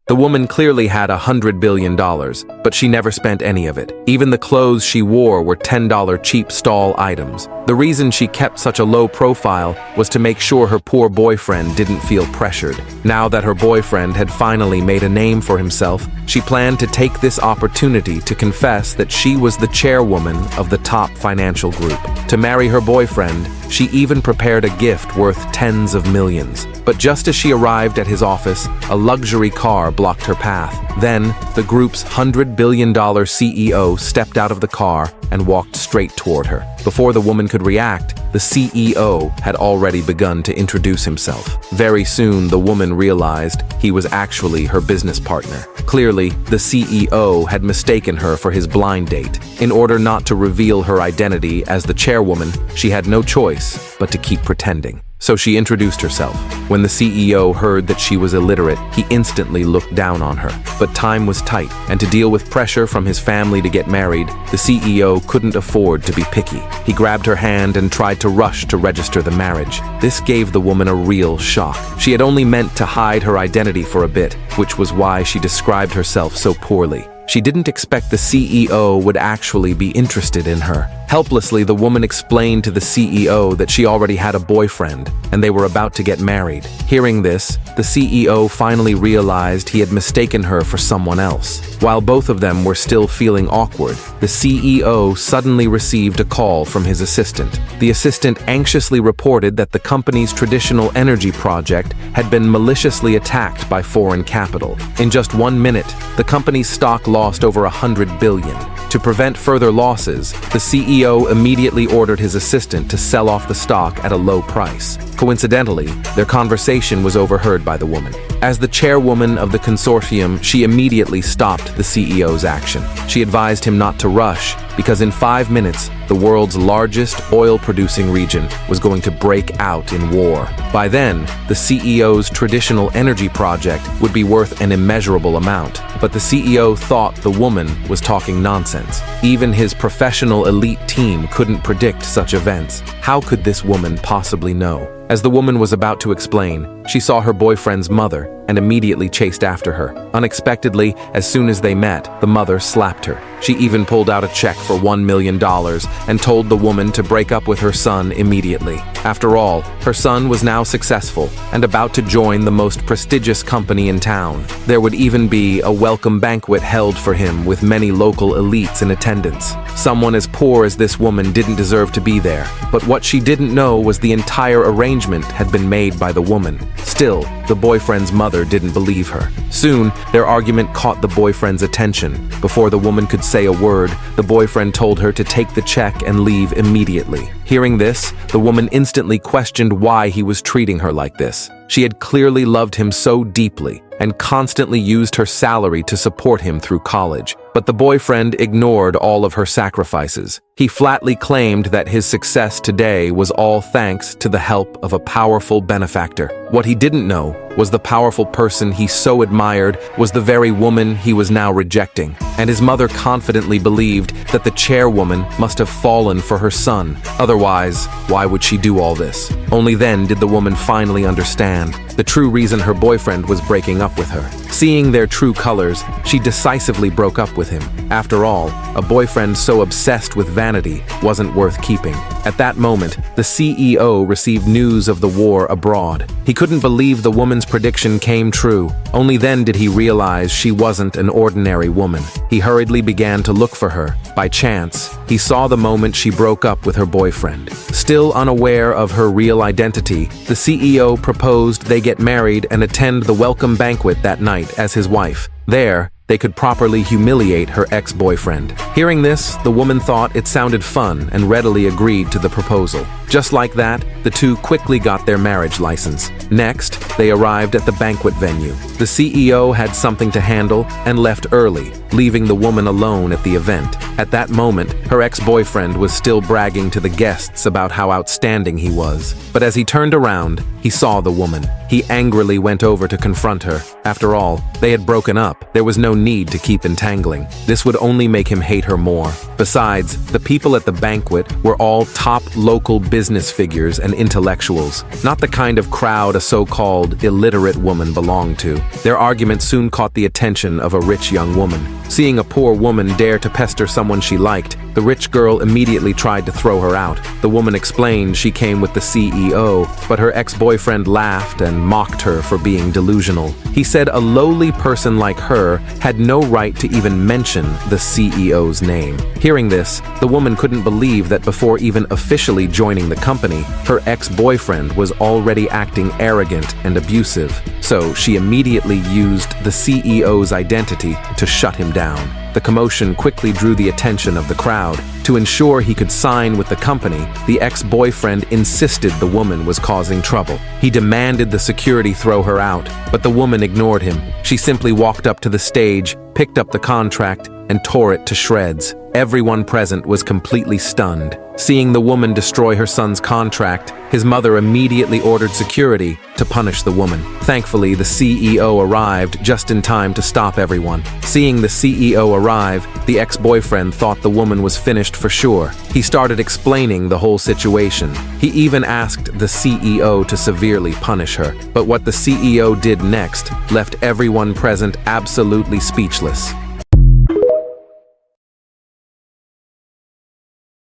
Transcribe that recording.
The woman clearly had $100 billion, but she never spent any of it. Even the clothes she wore were $10 cheap stall items. The reason she kept such a low profile was to make sure her poor boyfriend didn't feel pressured. Now that her boyfriend had finally made a name for himself, she planned to take this opportunity to confess that she was the chairwoman of the top financial group. To marry her boyfriend, she even prepared a gift worth tens of millions. But just as she arrived at his office, a luxury car blocked her path. Then, the group's $100 billion CEO stepped out of the car and walked straight toward her. Before the woman could react, the CEO had already begun to introduce himself. Very soon, the woman realized he was actually her business partner. Clearly, the CEO had mistaken her for his blind date. In order not to reveal her identity as the chairwoman, she had no choice but to keep pretending. So she introduced herself. When the CEO heard that she was illiterate, he instantly looked down on her. But time was tight, and to deal with pressure from his family to get married, the CEO couldn't afford to be picky. He grabbed her hand and tried to rush to register the marriage. This gave the woman a real shock. She had only meant to hide her identity for a bit, which was why she described herself so poorly. She didn't expect the CEO would actually be interested in her. Helplessly, the woman explained to the CEO that she already had a boyfriend, and they were about to get married. Hearing this, the CEO finally realized he had mistaken her for someone else. While both of them were still feeling awkward, the CEO suddenly received a call from his assistant. The assistant anxiously reported that the company's traditional energy project had been maliciously attacked by foreign capital. In just 1 minute, the company's stock lost over $100 billion. To prevent further losses, the CEO immediately ordered his assistant to sell off the stock at a low price. Coincidentally, their conversation was overheard by the woman. As the chairwoman of the consortium, she immediately stopped the CEO's action. She advised him not to rush, because in 5 minutes, the world's largest oil-producing region was going to break out in war. By then, the CEO's traditional energy project would be worth an immeasurable amount. But the CEO thought the woman was talking nonsense. Even his professional elite team couldn't predict such events. How could this woman possibly know? As the woman was about to explain, she saw her boyfriend's mother and immediately chased after her. Unexpectedly, as soon as they met, the mother slapped her. She even pulled out a check for $1 million and told the woman to break up with her son immediately. After all, her son was now successful and about to join the most prestigious company in town. There would even be a welcome banquet held for him with many local elites in attendance. Someone as poor as this woman didn't deserve to be there, but what she didn't know was the entire arrangement had been made by the woman. Still, the boyfriend's mother didn't believe her. Soon, their argument caught the boyfriend's attention. Before the woman could say a word, the boyfriend told her to take the check and leave immediately. Hearing this, the woman instantly questioned why he was treating her like this. She had clearly loved him so deeply and constantly used her salary to support him through college. But the boyfriend ignored all of her sacrifices. He flatly claimed that his success today was all thanks to the help of a powerful benefactor. What he didn't know was the powerful person he so admired was the very woman he was now rejecting. And his mother confidently believed that the chairwoman must have fallen for her son. Otherwise, why would she do all this? Only then did the woman finally understand the true reason her boyfriend was breaking up with her. Seeing their true colors, she decisively broke up with him. After all, a boyfriend so obsessed with vanity wasn't worth keeping. At that moment, the CEO received news of the war abroad. He couldn't believe the woman's prediction came true. Only then did he realize she wasn't an ordinary woman. He hurriedly began to look for her. By chance, he saw the moment she broke up with her boyfriend. Still unaware of her real identity, the CEO proposed they get married and attend the welcome banquet that night as his wife. There, they could properly humiliate her ex-boyfriend. Hearing this, the woman thought it sounded fun and readily agreed to the proposal. Just like that, the two quickly got their marriage license. Next, they arrived at the banquet venue. The CEO had something to handle and left early, leaving the woman alone at the event. At that moment, her ex-boyfriend was still bragging to the guests about how outstanding he was. But as he turned around, he saw the woman. He angrily went over to confront her. After all, they had broken up. There was no need to keep entangling. This would only make him hate her more. Besides, the people at the banquet were all top local business figures and intellectuals, not the kind of crowd a so-called illiterate woman belonged to. Their argument soon caught the attention of a rich young woman. Seeing a poor woman dare to pester someone she liked, the rich girl immediately tried to throw her out. The woman explained she came with the CEO, but her ex-boyfriend laughed and mocked her for being delusional. He said a lowly person like her had no right to even mention the CEO's name. Hearing this, the woman couldn't believe that before even officially joining the company, her ex-boyfriend was already acting arrogant and abusive. So she immediately used the CEO's identity to shut him down. The commotion quickly drew the attention of the crowd. To ensure he could sign with the company, the ex-boyfriend insisted the woman was causing trouble. He demanded the security throw her out, but the woman ignored him. She simply walked up to the stage, picked up the contract, and tore it to shreds. Everyone present was completely stunned. Seeing the woman destroy her son's contract, his mother immediately ordered security to punish the woman. Thankfully, the CEO arrived just in time to stop everyone. Seeing the CEO arrive, the ex-boyfriend thought the woman was finished for sure. He started explaining the whole situation. He even asked the CEO to severely punish her. But what the CEO did next left everyone present absolutely speechless.